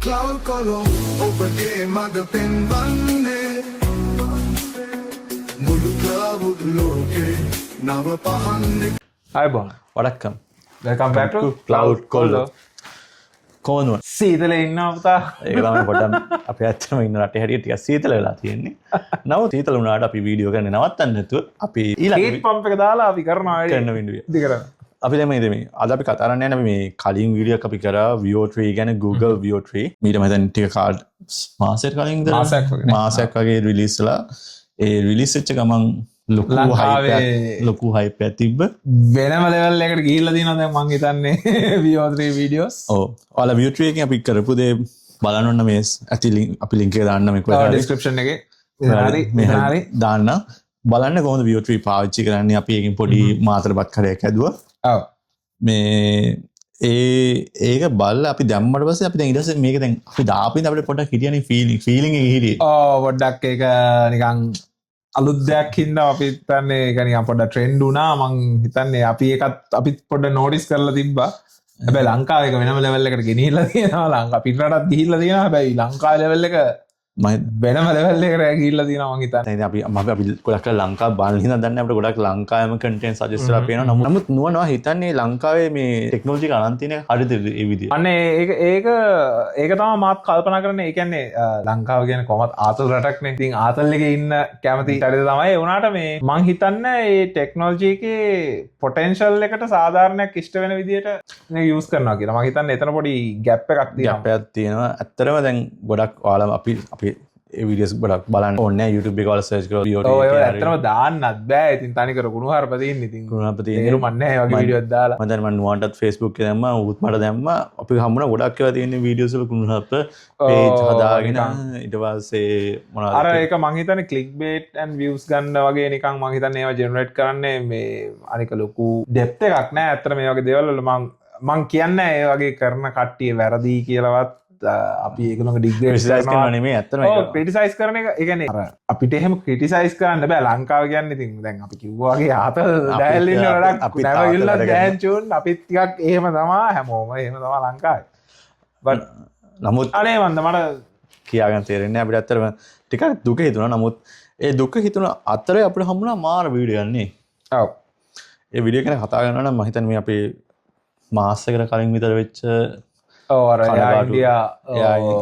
Cloud Colo ඔබගේ මඟ පෙන්වන්නේ මුළු ක්ලාවුඩ් ලෝකේ නව පහන්නේ Hi, Bon. වඩක්කම් Welcome back to Cloud Colo. කෝනුව සීතල ඉන්නවා පුතා. ඒක තමයි පොඩ්ඩක් අපි ඇත්තටම ඉන්න රටේ හැටියට ටිකක් සීතල වෙලා තියෙන්නේ. නමුත් සීතල වුණාට අපි වීඩියෝ කරන්නේ නවත්තන්න නැතුව අපි ඊළඟ හීට් පම්ප් එක දාලා අපි කරනවා කරන වීඩියෝ. දිගට. අපි දැන් මේ අද අපි කතා කරන්න යන්නේ මේ කලින් වීඩියෝ එකක් අපි කරා VO3 ගැන Google VO3 මීට මම දැන් ටික මාසෙකට කලින්ද මාසයක් වගේ රිලීස් වෙලා ඒ රිලීස් වෙච්ච ගමන් ලොකු හයිප් එකක් තිබ්බ වෙනම ලෙවල් එකට ගිහිල්ලා තියෙනවා දැන් මං හිතන්නේ VO3 වීඩියෝස්. ඔව් ඔයාලා VO3 එකෙන් අපි කරපු දේ බලන්න ඕන මේ ඇති අපි link එක දාන්න මේ කොහෙද description එකේ හරි දාන්න බලන්න කොහොමද VO3 පාවිච්චි කරන්නේ අපි එකකින් පොඩි මාතර බත්කරයක් හැදුවා. ඔව් මේ ඒක බලලා අපි දැම්මට පස්සේ අපි දැන් ඊට පස්සේ මේක දැන් අපි දාපින් අපිට පොඩ්ඩක් හිටියනේ ෆීලිං එක හිටියේ. ඔව් පොඩ්ඩක් ඒක නිකන් අලුත් දෙයක් හින්දා අපි හිතන්නේ ඒක නිකන් පොඩ්ඩක් ට්‍රෙන්ඩ් වුණා. මං හිතන්නේ අපි ඒකත් අපිත් පොඩ්ඩක් නෝටිස් කරලා තිබ්බා. හැබැයි ලංකාවේ ඒක වෙනම ලෙවල් එකකට ගෙනිහිල්ලා තියෙනවා. ලංකාව පිටරටත් ගිහිල්ලා තියෙනවා. හැබැයි ලංකාවේ ලෙවල් එක වෙනම ලෙවල් එකකට ගිහිල්ලා තියෙනවා මං හිතන්නේ. දැන් අපි ගොඩක් ලංකාව බලන හින්දා දන්නේ අපිට ගොඩක් ලංකාවේම කන්ටෙන්ට් සජෙස්ට් කරලා පේනවා. නමුත් නුවණවා හිතන්නේ ලංකාවේ මේ ටෙක්නොලොජි එක අනන්ත තියෙන හරිද ඒ විදියට. අනේ ඒක තමයි මාත් කල්පනා කරන්නේ. ඒ කියන්නේ ලංකාව කියන්නේ කොහොමත් ආතල් රටක්නේ. ඉතින් ආතල් එකේ ඉන්න කැමති චරිත තමයි. ඒ වුණාට මේ මං හිතන්නේ මේ ටෙක්නොලොජි එකේ පොටෙන්ෂල් එකට සාධාරණයක් ඉෂ්ට වෙන විදියට මේක යූස් කරනවා කියලා. මං හිතන්නේ එතන පොඩි ගැප් එකක් තියෙනවා. ගැප් එකක් තියෙනවා. ඇත්තටම දැන් ගොඩක් ඔයාලා අපි ඒ වීඩියෝස් ගොඩක් බලන්න ඕනේ YouTube එක වල සර්ච් කරලා VO3 ඔය ඇත්තටම දාන්නත් බෑ. ඉතින් තනිකර කුණුහරුප තියෙන්නේ. ඉතින් කුණුහරුප තියෙන්නේ. තේරුම් නැහැ වගේ වීඩියෝස් දාලා. මම දැන් මම නුවන්ටත් Facebook එකේ දැම්මා උත් මට දැම්මා අපි හම්බුණා ගොඩක් ඒවා තියෙන වීඩියෝස් වල කුණුහරුප page හදාගෙන ඊට පස්සේ මොනවද අර ඒක මං හිතන්නේ click bait and views ගන්න වගේ නිකන් මං හිතන්නේ ඒවා generate කරන්නේ මේ අනික ලොකු depth එකක් නෑ. ඇත්තට මේ වගේ දේවල් වල මං කියන්නේ ඒ වගේ කරන කට්ටිය වැරදි කියලාවත් අපි ඒගොල්ලෝ ඩිග්‍රේඩ් කරනවා නෙමෙයි ඇත්තටම ඔව් ක්‍රිටිසයිස් කරන එක ඒ කියන්නේ අර අපිට එහෙම ක්‍රිටිසයිස් කරන්න බෑ. ලංකාව කියන්නේ ඉතින් දැන් අපි කිව්වා වගේ ආතල් ඩයල් ඉන්න වැඩක් අපි නැවගිල්ල දැන් චූන් අපිත් ටිකක් එහෙම තමයි හැමෝම එහෙම තමයි ලංකාවේ. බට් නමුත් අනේ මන්ද මට කියාගන්න තේරෙන්නේ අපිට ඇත්තටම ටිකක් දුක හිතුණා. නමුත් ඒ දුක හිතුණ අතරේ අපිට හම්බුණා මාර වීඩියෝ යන්නේ. ඔව් ඒ වීඩියෝ ගැන කතා කරනවා නම් මම හිතන්නේ මේ අපේ මාසයකට කලින් විතර වෙච්ච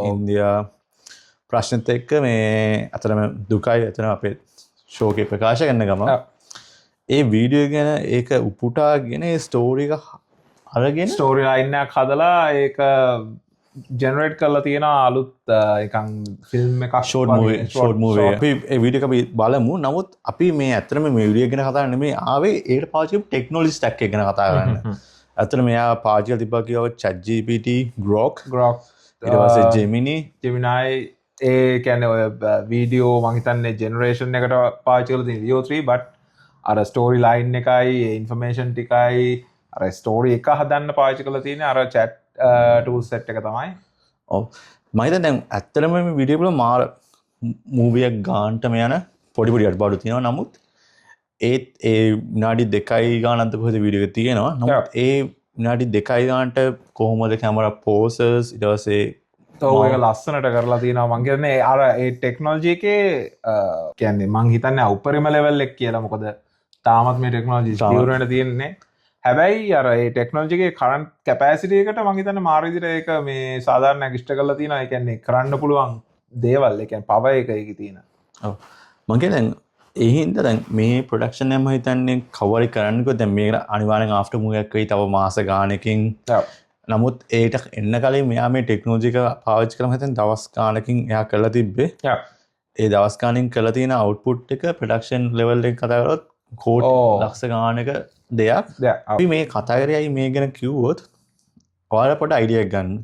ඉන්දියා ප්‍රශ්නත් එක්ක මේ අතරම දුකයි එතන අපේ ෂෝකේ ප්‍රකාශ කරන ගම ඒ වීඩියෝ ගැන ඒක උපුටාගෙන ස්ටෝරි එක අරගෙන ස්ටෝරි ලයින් එකක් හදලා ඒක ජෙනරේට් කරලා තියෙන අලුත් එකන් ෆිල්ම් එකක් ෂෝට් මූවී අපි ඒ වීඩියෝ එක අපි බලමු. නමුත් අපි මේ ඇත්තටම මේ වීඩියෝ ගැන කතා නෙමෙයි ආවේ ඒකට පාවිච්චි කරපු ටෙක්නොලොජි ස්ටැක් එක ගැන කතා කරන්න. ඇත්තට මෙයා පාවිච්චි කරලා තිබ්බා කියව ChatGPT, Grok ඊට පස්සේ Gemini ඒ කියන්නේ ඔය වීඩියෝ මම හිතන්නේ ජෙනරේෂන් එකට පාවිච්චි කරලා තියෙන VO3 but අර ස්ටෝරි ලයින් එකයි ඉන්ෆර්මේෂන් ටිකයි අර ස්ටෝරි එක හදන්න පාවිච්චි කරලා තියෙන අර chat tool set එක තමයි. ඔව් මම හිතන්නේ දැන් ඇත්තටම මේ වීඩියෝ වල මාර මූවි එකක් ගන්නටම යන පොඩි අඩපාඩු තියෙනවා. නමුත් ඒත් ඒ විනාඩි 2යි ගානක් කොහෙද වීඩියෝ එක තියෙනවා. නමුත් ඒ විනාඩි 2යි ගානට කොහොමද කැමරා පෝසස් ඊට පස්සේ ඒක ලස්සනට කරලා තියෙනවා. මං කියන්නේ අර ඒ ටෙක්නොලොජි එකේ කියන්නේ මං හිතන්නේ උපරිම ලෙවල් එක කියලා. මොකද තාමත් මේ ටෙක්නොලොජි ඉස්තිර වෙන්න තියෙන්නේ. හැබැයි අර ඒ ටෙක්නොලොජි එකේ කරන්ට් කැපැසිටි එකට මං හිතන්නේ මාර විදිහට ඒක මේ සාධාරණයක් ඉෂ්ට කරලා තියෙනවා. ඒ කියන්නේ කරන්න පුළුවන් දේවල්. ඒ කියන්නේ පවර් එක ඒකේ තියෙන. ඔව් මං කියන්නේ ඒ හින්දා දැන් මේ ප්‍රොඩක්ෂන් එක මම හිතන්නේ කවර් කරන්න කිව්වොත් දැන් මේක අනිවාර්යෙන් ආෆ්ටර් මූවි එකක් වෙයි තව මාස ගානකින්. නමුත් ඒට එන්න කලින් මෙයා මේ ටෙක්නොලොජි එක පාවිච්චි කරලා හිතන්නේ දවස් ගානකින් එයා කරලා තිබ්බේ. ඒ දවස් ගානකින් කරලා තියෙන අවුට්පුට් එක ප්‍රොඩක්ෂන් ලෙවල් එක කතා කරොත් කෝට් ලක්ෂ ගානක දෙයක්. අපි මේ කතා කරේයි මේ ගැන කිව්වොත් ඔයාලා පොඩ අයිඩියා එකක් ගන්න.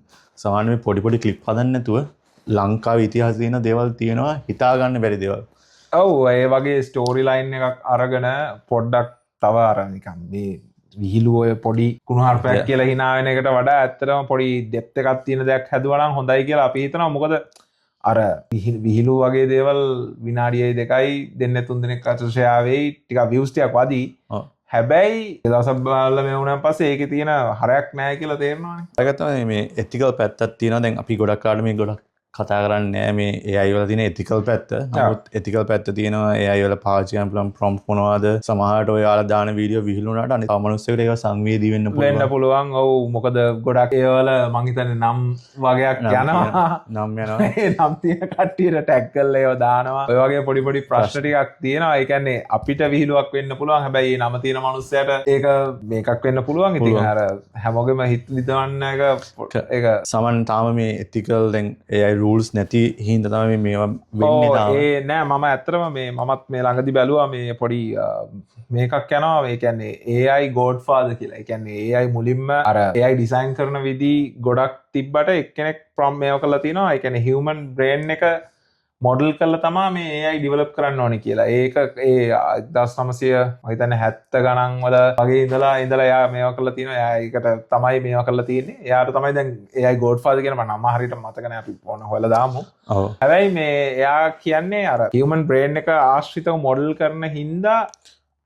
සාමාන්‍ය මේ පොඩි ක්ලිප් හදන්න නැතුව ලංකාවේ ඉතිහාසයේ තියෙන දේවල් තියෙනවා හිතා ගන්න බැරි දේවල්. ඔව් ඒ වගේ ස්ටෝරි ලයින් එකක් අරගෙන පොඩ්ඩක් තව අර නිකන් මේ විහිළු ඔය පොඩි කුණුහරුපයක් කියලා hina වෙන එකට වඩා ඇත්තටම පොඩි ඩෙප්ත් එකක් තියෙන දෙයක් හැදුවා නම් හොඳයි කියලා අපි හිතනවා. මොකද අර විහිළු වගේ දේවල් විනාඩියයි දෙකයි දෙන්න තුන් දෙනෙක් අතර ෂෙයා වෙයි ටිකක් views ටිකක් වදී. හැබැයි දවසක් බලලා මේ වුණාන් පස්සේ ඒකේ තියෙන හරයක් නැහැ කියලා තේරෙනවානේ. ඒක තමයි මේ ethical පැත්තක් තියෙනවා. දැන් අපි ගොඩක් කාලෙ මේ ගොඩක් කතා කරන්නේ මේ AI වල තියෙන ethical පැත්ත. නමුත් ethical පැත්ත තියෙනවා AI වල පාවිච්චි කරන පුළුවන් prompt මොනවද? සමහරට ඔයාලා දාන වීඩියෝ විහිළුණාට අනිත් මනුස්සයෙකුට ඒක සංවේදී වෙන්න පුළුවන්. වෙන්න පුළුවන්. ඔව් මොකද ගොඩක් ඒවල මං හිතන්නේ නම් වගේක් යනවා. නම් යනවා. ඒ නම් තියෙන කට්ටියට ටැග් කරලා ඒව දානවා. ඔය වගේ පොඩි ප්‍රශ්න ටිකක් තියෙනවා. ඒ කියන්නේ අපිට විහිළුවක් වෙන්න පුළුවන්. හැබැයි මේ නම තියෙන මනුස්සයාට ඒක මේකක් වෙන්න පුළුවන්. ඉතින් අර හැමෝගෙම හිත විදවන්න ඒක සමන් තාම මේ ethical දැන් AI rules නැති හින්දා තමයි මේවා වෙන්නේ තාම. ඒ නෑ මම ඇත්තටම මේ මමත් මේ ළඟදි බැලුවා මේ පොඩි මේකක් යනවා. ඒ කියන්නේ AI Godfather කියලා. ඒ කියන්නේ AI මුලින්ම අර AI ඩිසයින් කරන විදි ගොඩක් තිබ්බට එක්කෙනෙක් ප්‍රොම් මේව කරලා තිනවා. ඒ කියන්නේ human brain එක මොඩල් කරලා තමයි මේ AI ඩෙවලොප් කරන්න ඕනේ කියලා. ඒක ඒ 1900 මම හිතන්නේ 70 ගණන් වල වගේ ඉඳලා එයා මේවා කරලා තිනවා. එයා ඒකට තමයි මේවා කරලා තියෙන්නේ. එයාට තමයි දැන් AI Godfather කියන මම නම හරියට මතක නැහැ. අපි ඕන හොයලා දාමු. ඔව්. හැබැයි මේ එයා කියන්නේ අර human brain එක ආශ්‍රිතව මොඩල් කරන හින්දා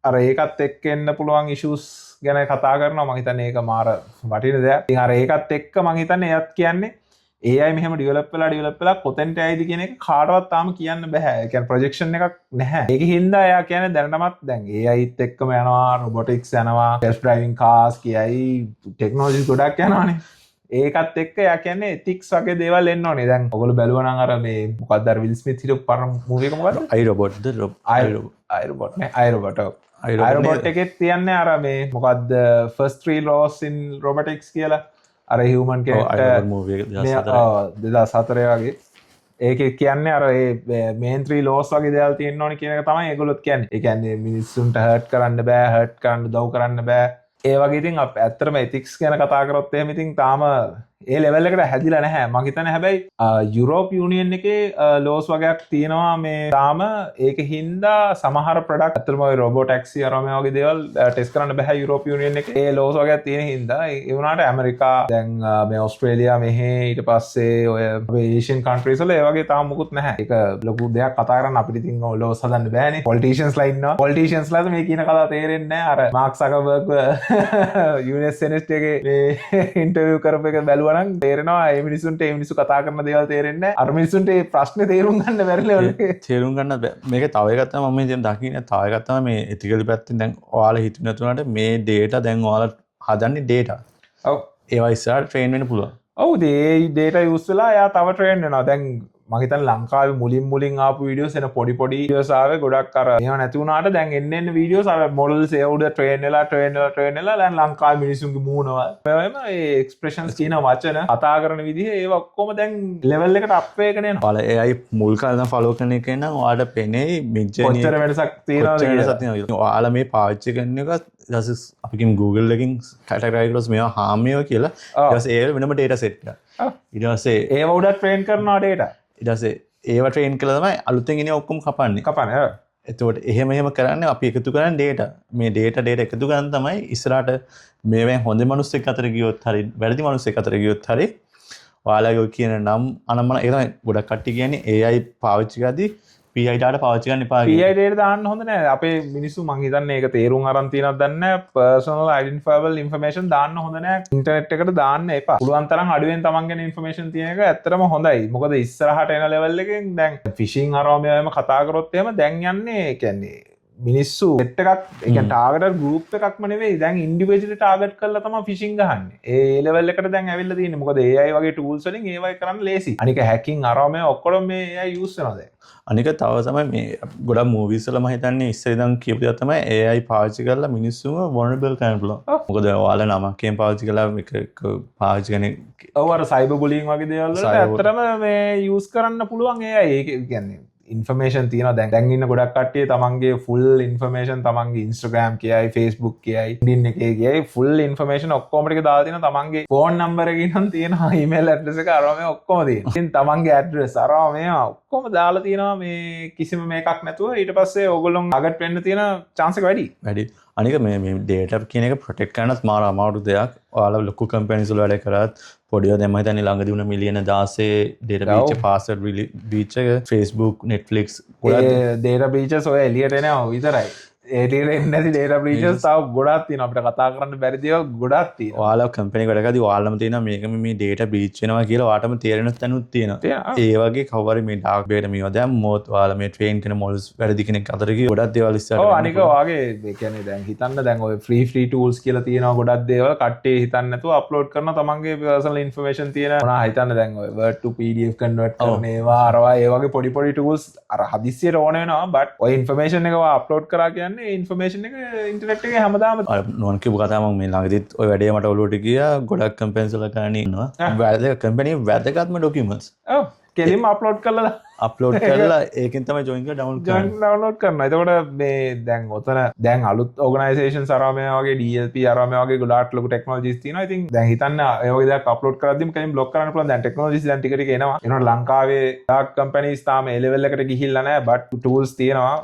අර ඒකත් එක්ක එන්න පුළුවන් issues ගැන කතා කරනවා. මම හිතන්නේ ඒක මාර වටින දෙයක්. ඉතින් අර ඒකත් එක්ක මම හිතන්නේ එයාත් කියන්නේ AI මෙහෙම ඩෙවලොප් වෙලා කොතෙන්ට ඇයිද කියන එක කාටවත් තාම කියන්න බෑ. ඒ කියන්නේ ප්‍රොජෙක්ෂන් එකක් නැහැ. ඒක හින්දා එයා කියන්නේ දැනටමත් දැන් AIත් එක්කම යනවා, robotics යනවා, self driving cars කියයි, ටෙක්නොලොජි ගොඩක් යනවානේ. ඒකත් එක්ක එයා කියන්නේ ethics වගේ දේවල් එන්න ඕනේ. දැන් ඔයගොල්ලෝ බැලුවා නම් අර මේ මොකක්ද අර Will Smith හිටපු පරම මූවි එක මොකද්ද? iRobot එකෙත් තියන්නේ අර මේ මොකක්ද first 3 laws in robotics කියලා. අර human කෙනෙක්ට movie එක 2004 වගේ ඒක කියන්නේ අර ඒ main 3 laws වගේ දේවල් තියෙන්න ඕනේ කියන එක තමයි ඒගොල්ලොත් කියන්නේ. ඒ කියන්නේ මිනිස්සුන්ට hurt කරන්න බෑ, hurt කරන්න උදව් කරන්න බෑ. ඒ වගේ ඉතින් ඇත්තටම ethics ගැන කතා කරොත් එහෙම ඉතින් තාම ඒ ලෙවල් එකට හැදිලා නැහැ. මම හිතන්නේ හැබැයි යුරෝප් යුනියන් එකේ laws වගේක් තියෙනවා මේ තාම ඒක හින්දා සමහර product ඇත්තටම ඔය robot taxi අර මේ වගේ දේවල් ටෙස්ට් කරන්න බෑ යුරෝප් යුනියන් එකේ. ඒ laws වගේක් තියෙන හින්දා ඒ වුණාට ඇමරිකා දැන් මේ ඕස්ට්‍රේලියා මෙහි ඊට පස්සේ ඔය ඒෂියන් countries වල ඒ වගේ තාම මුකුත් නැහැ. ඒක ලොකු දෙයක් කතා කරන්න අපිට ඉතින් ඔය laws හදන්න බෑනේ. politicians ලා ඉන්නවා. politicians ලාට මේ කියන කතාව තේරෙන්නේ නැහැ. අර මාක් සකර්බර්ග් US Senate එකේ මේ ඉන්ටර්විව් කරපු එක බැලුවා නම් තේරෙනවා ඒ මිනිස්සුන්ට ඒ මිනිස්සු කතා කරන දේවල් තේරෙන්නේ නැහැ. අර මිනිස්සුන්ට ඒ ප්‍රශ්නේ තේරුම් ගන්න බැරි ලෙවල් එකේ තේරුම් ගන්න බෑ. මේක තව එකක් තමයි මම දැන් දකින්නේ. තව එකක් තමයි මේ ethical පැත්තෙන් දැන් ඔයාලා හිතුවේ නැතුණාට මේ data දැන් ඔයාලා හදන්නේ data. ඔව්. ඒවා ඉස්සරහට train වෙන්න පුළුවන්. ඔව් ඒ data use වෙලා එයා තව train වෙනවා. දැන් මම හිතන්නේ ලංකාවේ මුලින් ආපු වීඩියෝස් එන පොඩි වීඩියෝස් ආවේ ගොඩක් අර ඒව නැති වුණාට දැන් එන්න වීඩියෝස් අර මොඩල්ස් ඒ උඩ train වෙලා දැන් ලංකාවේ මිනිස්සුන්ගේ මූණවල් ඒවම ඒ expressions කියන වචන කතා කරන විදිහ ඒව ඔක්කොම දැන් level එකට up වෙගෙන යනවා. ඔයාලා AI මුල් කාලේ follow කරන එකේ නම් ඔයාලට පෙනේ මිජ්ජනේ කොච්චර වෙනසක් තියෙනවද කියලා. ඔයාලා මේ පාවිච්චි කරන එක අපි කියමු Google එකකින් categorize කරලා මේවා harm මේවා කියලා ඊට පස්සේ ඒ වෙනම data set එකක්. ඊට පස්සේ ඒව උඩ train කරනවා data. ඊට පස්සේ ඒව ට්‍රේන් කළා තමයි අලුතෙන් එන ඔක්කොම කපන්නේ. එතකොට එහෙම කරන්නේ අපි එකතු කරන data. මේ data එකතු කරන් තමයි ඉස්සරහට මේවෙන් හොඳ මිනිස්සෙක් අතර ගියොත් හරි වැරදි මිනිස්සෙක් අතර ගියොත් හරි ඔයාලගේ කියන නම් අනම්මන ඒ තමයි ගොඩක් කට්ටිය කියන්නේ AI පාවිච්චි කරද්දී PI data පාවිච්චි කරන්න එපා කියලා. PI data දාන්න හොඳ නෑ. අපේ මිනිස්සු මං හිතන්නේ ඒක තේරුම් අරන් තියෙනවද දන්නේ නෑ. personal identifiable information දාන්න හොඳ නෑ. ඉන්ටර්නෙට් එකට දාන්න එපා. පුළුවන් තරම් අඩුවෙන් තමන් ගැන information තියෙන එක ඇත්තටම හොඳයි. මොකද ඉස්සරහට එන level එකෙන් දැන් phishing අරවම එහෙම කතා කරොත් එහෙම දැන් යන්නේ ඒ කියන්නේ මිනිස්සු සෙට් එකක් ඒ කියන්නේ ටාගටඩ් ගෲප් එකක්ම නෙවෙයි දැන් ඉන්ඩිවිජුවලි ටාගට් කරලා තමයි ෆිෂින් ගහන්නේ. ඒ ලෙවල් එකට දැන් ඇවිල්ලා තියෙන්නේ. මොකද AI වගේ ටූල්ස් වලින් ඒවයි කරන්න ලේසි. අනික හැකින් අරවම ඔක්කොම මේ AI යූස් වෙනවා දැන්. අනික තව තමයි මේ ගොඩක් මූවිස් වල මම හිතන්නේ ඉස්සර ඉඳන් කියපු දේ තමයි AI පාවිච්චි කරලා මිනිස්සුම vulnerable කරන්න පුළුවන්. මොකද ඔයාලා නමකෙන් පාවිච්චි කරලා මේක පාවිච්චි කරන ඔව් අර සයිබර් බුලින් වගේ දේවල් වලට ඇත්තටම මේ යූස් කරන්න පුළුවන් AI. ඒක කියන්නේ ඉන්ෆර්මේෂන් තියෙනවා දැන් ඉන්න ගොඩක් කට්ටිය තමන්ගේ ෆුල් ඉන්ෆර්මේෂන් තමන්ගේ Instagram කියයි Facebook කියයි LinkedIn එකේ කියයි ෆුල් ඉන්ෆර්මේෂන් ඔක්කොම ටික දාලා තියෙනවා. තමන්ගේ ෆෝන් නම්බර් එකකින් නම් තියෙනවා ඊමේල් ඇඩ්‍රස් එක අරවා මේ ඔක්කොම තියෙනවා. ඉතින් තමන්ගේ ඇඩ්‍රස් අරවා මේවා ඔක්කොම දාලා තියෙනවා මේ කිසිම මේකක් නැතුව. ඊට පස්සේ ඕගොල්ලෝ ටාගට් වෙන්න තියෙන chance එක වැඩි. අනික මේ data කියන එක protect කරන්නත් මාර අමාරු දෙයක්. ඔයාලා ලොකු companies වල වැඩ කරත් පොඩිව දැන් මම හිතන්නේ ළඟදී වුණ මිලියන 16 data breach password breach එක Facebook Netflix ගොඩක් data breaches ඔය එළියට එනවා විතරයි. ඒටට එන්නති ඩේට ප්‍රීචස් තාව ගොඩක් තින අපට කතා කරන්න බැරිදිව ගොඩක් තිය වාල කම්පනි වැඩකද වාලම තියෙන මේක මේ ඩේට බීච්චනවා කියලා වාටම තේරෙන තැනුත් තියෙන ඒවගේ කවර මේ ඩක් බේට මේ දැම් මෝත් වාල මේ ට්‍රේන් කන මොල්ස් වැඩදි කෙනෙක් අතරක ගොඩක් දේවල්ස්ස අනික වගේ කියන දැන් හිතන්න දැන් ඔය ්‍රී ටූල්ස් කියල තියෙන ගොඩක් දේවල් කට්ටේ හිතන්නතු අප්ලෝඩ් කරන තමන්ගේ පර්සල් ඉන්ෆර්මේෂන් තියෙන හිතන්න දැන් වට PDF කන්වට් කරනවා අරවා ඒවගේ පොඩිපොඩි ටූල්ස් අර හදිසියට ඕනනවා බට ඔය ඉන්ෆර්මේෂන් එක අප්ලෝඩ් කර කියන්නේ ඉන්ෆර්මේෂන් එක ඉන්ටනෙට් එක හැමදාම නොන්කිපු කතාම මේ ළඟදිත් ඔය වැඩේමට ඔලුට කිය ගොඩක් කම්පෙන්සල කරනන්නවා වැද කම්පනී වැදගත්ම ඩොකිමස් කෙලිම අප්ලෝඩ් කල්ලා අප්ලෝඩ් කරලා ඒකෙන් තම ජොයින්ක ඩවන්ලෝඩ් කරන එතකොට මේ දැන් ඔතන දැන් අලුත් ඕගනයිසේෂන් සරමයගේ DLP අරමයගේ ගොඩාට ලොකු ටෙක්නෝලොජිස් තියෙනවා. ඉතින් දැන් හිතන්න ඒ වගේ දෙයක් අප්ලෝඩ් කරද්දිම කෙලින් බ්ලොක් කරන්න පුළුවන්. දැන් ටෙක්නෝලොජිස් දැන් ටික ටික එනවා. ඒනොට ලංකාවේ ඩාක් කම්පැනිස් තාම ඒ ලෙවල් එකට ගිහිල්ලා නැහැ. බට් ටූල්ස් තියෙනවා.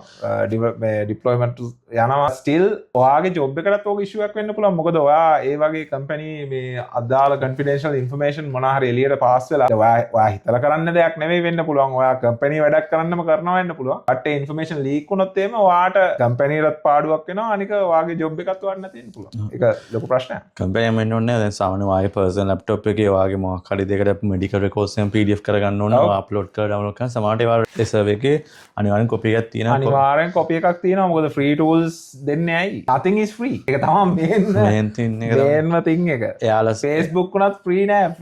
මේ ඩිප්ලොයිමන්ට් යනවා. ස්ටිල් ඔයාගේ ජොබ් එකටත් ඕක ඉෂුවක් වෙන්න පුළුවන්. මොකද ඔයා ඒ වගේ කම්පැනි මේ අදාළ කන්ෆිඩෙන්ෂල් ඉන්ෆර්මේෂන් මොනවා හරි එළියට පාස් වෙලා ඔයා හිතලා කරන්න දෙයක් නෙවෙයි වෙන්න පුළුවන්. ඔයා කම්පැනි වැඩක් කරන්නම කරනවා වෙන්න පුළුවන්. බට් ඒ ඉන්ෆර්මේෂන් ලීක් වුණොත් එහෙම ඔයාට කම්පැනිරත් පාඩුවක් වෙනවා. අනික ඔයාගේ ජොබ් එකත් වන්න තියෙන්න පුළුවන්. ඒක ලොකු ප්‍රශ්නයක්. කම්පැනි වෙන්න ඕනේ දැන් සාමාන්‍ය වාගේ පර්සනල් ලැප්ටොප් එකේ වාගේ මොකක් හරි දෙයකට මෙඩිකල් රෙකෝඩ්ස් එකෙන් PDF කරගන්න ඕන. අප්ලෝඩ් කරලා ඩවුන්ලෝඩ් කරන සමහරට ඒවා රිසර්වර් එකේ අනිවාර්යෙන් කොපි එකක් තියෙනවා. අනිවාර්යෙන් කොපි එකක් තියෙනවා. මොකද ෆ්‍රී ටූල්ස් දෙන්නේ ඇයි? nothing is free. ඒක තමයි මේන් තින් එක. මේන්ම තින් එක. එයාලා Facebook උනත් ෆ්‍රී නෑ.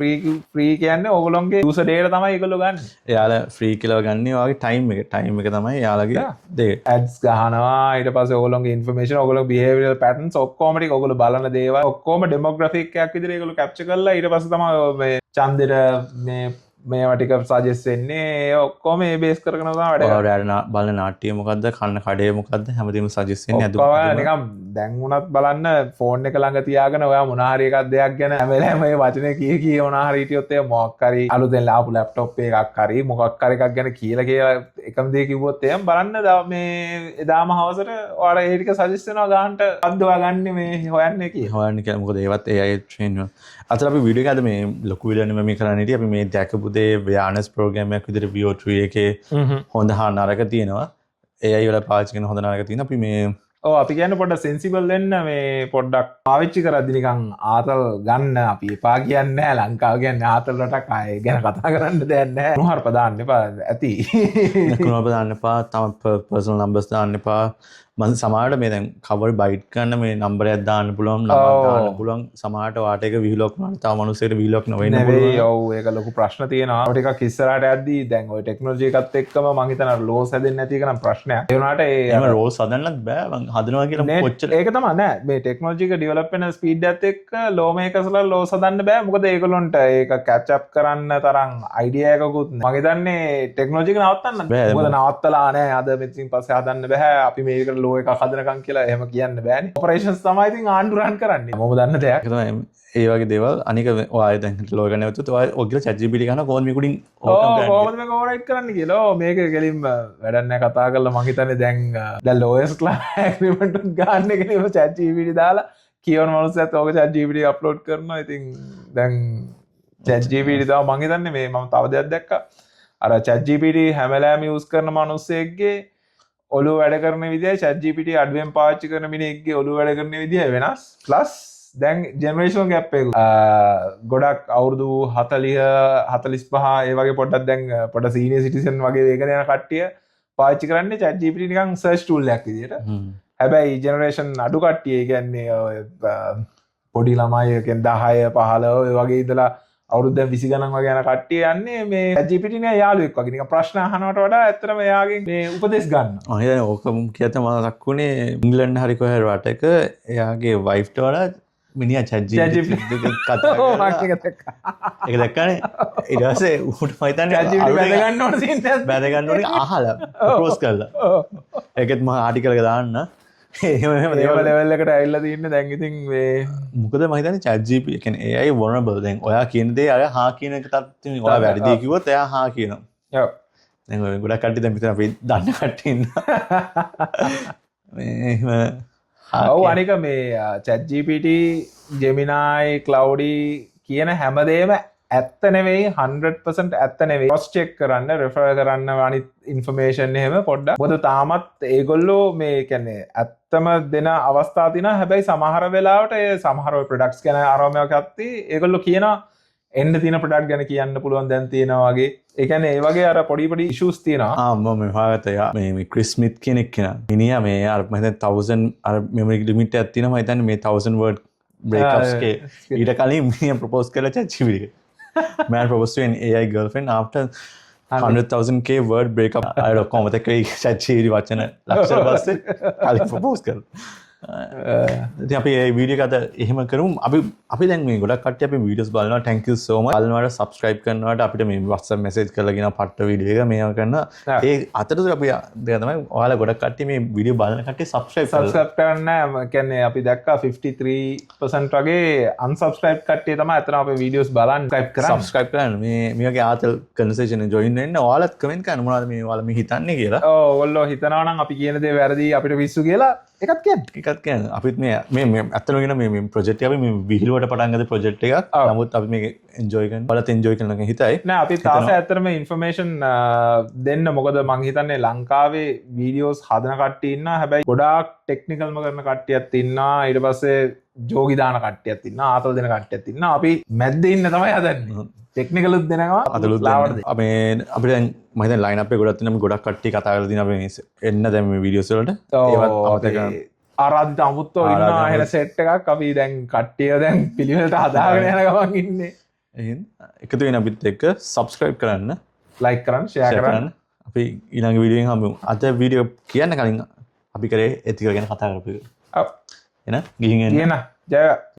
ෆ්‍රී කියන්නේ ඕගොල්ලෝගේ යූසර් ඩේටා තමයි ඒගොල්ලෝ ගන්න. එයාලා ෆ්‍රී කියලා ගන්නේ වාගේ ටයිම් එක තමයි යාලගේ දේ ඇඩ්ස් ගහනවා ඊට පස්සේ ඕගොල්ලෝගේ ඉන්ෆර්මේෂන් ඕගොල්ලෝ බිහේවියරල් පැටර්න්ස් ඔක්කොම ටික ඕගොල්ලෝ බලන දේවල් ඔක්කොම ඩෙමෝග්‍රැෆික් එකක් විදිහට ඒගොල්ලෝ කැප්චර් කරලා ඊට පස්සේ තමයි මේ ඡන්දෙට මේවා ටික සජෙස්ට් වෙන්නේ ඔක්කොම මේ බේස් කරගෙන තමයි වැඩ කරන්නේ. ඔයාලා බලන නාට්‍ය මොකද්ද කන්න කඩේ මොකද්ද හැමදේම සජෙස්ට් වෙන්නේ ඔක්කොම නිකන් දැන් උනත් බලන්න ෆෝන් එක ළඟ තියාගෙන ඔයා මොන හරි එකක් දෙයක් ගැන හැම වෙලාවෙම මේ වචනේ කී මොන හරි හිටියොත් ඒ මොකක් හරි අලුතෙන් ආපු ලැප්ටොප් එකක් හරි මොකක් හරි එකක් ගැන කියලා එකම දේ කිව්වොත් එහෙම බලන්න මේ එදාම හවසට ඔයාලා ඒ ටික සජෙස්ට් වෙනවා ගන්නට අද්දවා ගන්න මේ හොයන්නේ කියලා මොකද ඒවත් AI ට්‍රේන් වෙනවා. අතල අපි වීඩියෝ එකද මේ ලොකු වීඩියෝ නෙමෙයි මේ කරන්නේ ඉතින් අපි මේ දැකපු දේ ව්‍යානස් ප්‍රෝග්‍රෑම් එකක් විදිහට VO3 එකේ හොඳ හා නරක තියෙනවා. AI වල පාවිච්චි කරන හොඳ නරක තියෙනවා. අපි මේ අපි කියන්න පොඩ්ඩක් සෙන්සිබල් වෙන්න මේ පොඩ්ඩක් පාවිච්චි කරද්දි නිකන් ආතල් ගන්න අපි එපා කියන්නේ නැහැ. ලංකාව කියන්නේ ආතල් රටක් ආයේ ගැන කතා කරන්න දෙයක් නැහැ. මොහරප දාන්න එපා ඇති. මොහරප දාන්න එපා. තම පර්සනල් නම්බර්ස් දාන්න එපා. මම සමහරට මේ දැන් කවර් බයිට් කරන්න මේ නම්බරයක් දාන්න පුළුවන් නම්බරයක් දාන්න පුළුවන් සමහරට වාට එක විහිලොක් වුණා තව මිනිස්සෙට විහිලොක් නොවෙන්න පුළුවන්. ඔව් ඒක ලොකු ප්‍රශ්න තියෙනවා. ටිකක් ඉස්සරහට යද්දී දැන් ওই ටෙක්නොලොජි එකත් එක්කම මම හිතනවා ලෝස් හැදෙන්නේ නැති එක නම් ප්‍රශ්නයක්. ඒ වුණාට එහෙම රෝස් හදන්නත් බෑ. මං හදනවා කියලා කොච්චර ඒක තමයි නෑ මේ ටෙක්නොලොජි එක ඩෙවලොප් වෙන ස්පීඩ් එකත් එක්ක ලෝ මේකර්ස්ලා ලෝස් හදන්න බෑ. මොකද ඒගොල්ලොන්ට ඒක කැච් අප් කරන්න තරම් අයිඩියා එකකුත් නෑ. මම හිතන්නේ ටෙක්නොලොජි එක නවත්තන්න බෑ. මොකද නවත්තලා නෑ. අද මෙතනින් පස්සේ හදන්න බෑ. අපි මේකට ලෝ එකක් හදනකම් කියලා එහෙම කියන්න බෑනේ. ඔපරේෂන්ස් තමයි ඉතින් ආණ්ඩු රන් කරන්නේ. මොකද දන්න දෙයක්. ඒ වගේ දේවල් අනික ඔය දැන් ලෝ ගන්න වෙතුත් ඔය ඔගිල ChatGPT ගන්න කොහොමද මේකුඩින් කොහොමද මේක ඕවර්රයිට් කරන්න කියලා. ඕ මේක කෙලින්ම වැඩක් නැහැ කතා කරලා මං හිතන්නේ දැන් ලෝයස්ට්ලා ඇග්‍රීමන්ට් උත් ගන්න එකනේ ChatGPT දාලා කියවන මනුස්සයත් ඕක ChatGPT අප්ලෝඩ් කරනවා. ඉතින් දැන් ChatGPT තමයි මං හිතන්නේ මේ මම තව දෙයක් දැක්කා. අර ChatGPT හැම වෙලාවෙම යූස් කරන මනුස්සයෙක්ගේ ඔලුව වැඩ කරන විදිහයි ChatGPT අඩුවෙන් පාවිච්චි කරන මිනිහෙක්ගේ ඔලුව වැඩ කරන විදිහ වෙනස්. ප්ලස් දැන් ජෙනරේෂනල් ගැප් එක ගොඩක් අවුරුදු 40 45 ඒ වගේ පොඩ්ඩක් දැන් පොඩ සීනියර් සිටිසන් වගේ වේගන යන කට්ටිය පාවිච්චි කරන්නේ ChatGPT නිකන් සර්ච් ටූල් එකක් විදිහට. හැබැයි ජෙනරේෂන් අඩු කට්ටිය කියන්නේ පොඩි ළමයි කියන්නේ 10 15 ඔය වගේ ඉඳලා අවුරුදු 20 ගණන් වගේ යන කට්ටිය යන්නේ මේ ChatGPT නේ යාළුවෙක් වගේ නිකන් ප්‍රශ්න අහනවට වඩා ඇත්තටම එයාගෙන් මේ උපදෙස් ගන්න. ඔය දැන් ඕකම කියත මම ලක්ුණේ ඉංග්ලන්ඩ් හරි කොහේ රටක එයාගේ වයිෆ්ට වඩා මිනිහා ChatGPT කතා කරලා ඒක දැක්කනේ. ඊට පස්සේ ඌට මම හිතන්නේ ChatGPT බැඳ ගන්න ඕන සීන් එකක් බැඳ ගන්න ඕනේ අහලා ක්‍රොස් කරලා. ඒකෙත් මම ආටිකල් එක දාන්න. එහෙම ලෙවල් එකට ඇවිල්ලා තින්නේ දැන් ඉතින් මේ මොකද මම හිතන්නේ ChatGPT කියන්නේ AI vulnerable. දැන් ඔයා කියන දේ අර හා කියන එක තාත් ඔයා වැරදි දේ කිව්වොත් එයා හා කියනවා. ඔව්. දැන් ඔය ගොඩක් කට්ටිය දැන් මෙතන අපි දන්න කට්ටිය ඉන්නවා. මේ ඔව් අනික මේ ChatGPT Gemini Cloudy කියන හැමදේම ඇත්ත නෙවෙයි 100% ඇත්ත නෙවෙයි ක්‍රොස් චෙක් කරන්න රෙෆර් කරන්න අනිත් ඉන්ෆර්මේෂන් එහෙම පොඩ්ඩක් මොකද තාමත් ඒගොල්ලෝ මේ කියන්නේ ඇත්තම දෙන අවස්ථා තියෙනවා හැබැයි සමහර වෙලාවට ඒ සමහර ප්‍රොඩක්ට්ස් ගැන ආරෝමයක් ඇත්ති ඒගොල්ලෝ කියනවා එන්න තියෙන ප්‍රොඩක්ට් ගැන කියන්න පුළුවන් දැන් තියෙනවා වගේ ඒ කියන්නේ ඒ වගේ අර පොඩි පොඩි ඉෂුස් තියෙනවා මම හොයාගත්තා මේ ක්‍රිස් ස්මිත් කියන එක්කෙනා මිනිහා මේ අර මම හිතන්නේ 1000 අර මෙමරි ලිමිට් එකක් තියෙනවා මම හිතන්නේ මේ 1000 word breakups ගේ ඊට කලින් මිනිහා ප්‍රොපෝස් කළා ChatGPT එක man proposed to an AI girlfriend after 100,000k word breakup I don't know what the ChatGPT වචන ලක්ෂර පස්සේ කලින් ප්‍රොපෝස් කළා ඉතින් අපි මේ වීඩියෝ එක අද එහෙම කරමු අපි දැන් මේ ගොඩක් කට්ටිය අපි වීඩියෝස් බලනවා thank you so much බලනවාට subscribe කරනවාට අපිට මේ WhatsApp message කරලා ගෙනා පට්ට වීඩියෝ එක මේව කරනවා ඒ අතරතුර අපි දෙක තමයි ඔයාලා ගොඩක් කට්ටිය මේ වීඩියෝ බලන කට්ටිය subscribe කරන්න කියන්නේ අපි දැක්කා 53% වගේ unsubscribe කට්ටිය තමයි අතන අපේ වීඩියෝස් බලන්න subscribe කරන්න මේ වගේ ආතල් conversation එක join වෙන්න ඔයාලත් comment කරන්න මොනවද මේ ඔයාලා මේ හිතන්නේ කියලා ඔයගොල්ලෝ හිතනවා නම් අපි කියන දේ වැරදි අපිට පිස්සු කියලා එකත් කියන්න අපිත් මේ ඇත්තටම කියන මේ ප්‍රොජෙක්ට් එක අපි මේ විහිළුවට පටන් ගත්ත ප්‍රොජෙක්ට් එකක්. නමුත් අපි මේක එන්ජොයි කරන බලත් එන්ජොයි කරන එක හිතයි. නෑ අපි තාම ඇත්තටම ඉන්ෆර්මේෂන් දෙන්න මොකද මං හිතන්නේ ලංකාවේ වීඩියෝස් හදන කට්ටිය ඉන්නවා. හැබැයි ගොඩාක් ටෙක්නිකල්ම කරන කට්ටියත් ඉන්නවා. ඊට පස්සේ ජෝගි දාන කට්ටියත් ඉන්නවා. ආතල් දෙන කට්ටියත් ඉන්නවා. අපි මැද්දේ ඉන්න තමයි හදන්නේ. ටෙක්නිකලුත් දෙනවා අදලුත් ලාවට අපිට දැන් මම හිතන්නේ ලයින් අප් එක ගොඩක් තියෙනවා ගොඩක් කට්ටිය කතා කරලා තියෙනවා අපි එන්න දැන් මේ වීඩියෝස් වලට ඒවත් අමතක ආරාධිත අමුත්තෝ ඉන්නවා එහෙන සෙට් එකක් අපි දැන් කට්ටිය දැන් පිළිවෙලට හදාගෙන යන ගමන් ඉන්නේ එහෙනම් එකතු වෙන අපිත් එක්ක subscribe කරන්න like කරන්න share කරන්න අපි ඊළඟ වීඩියෝ එකෙන් හම්බෙමු අද වීඩියෝ කියන්න කලින් අපි කරේ ethical ගැන කතා කරපු එක ඔව් එහෙනම් ගිහින් එන්න ජය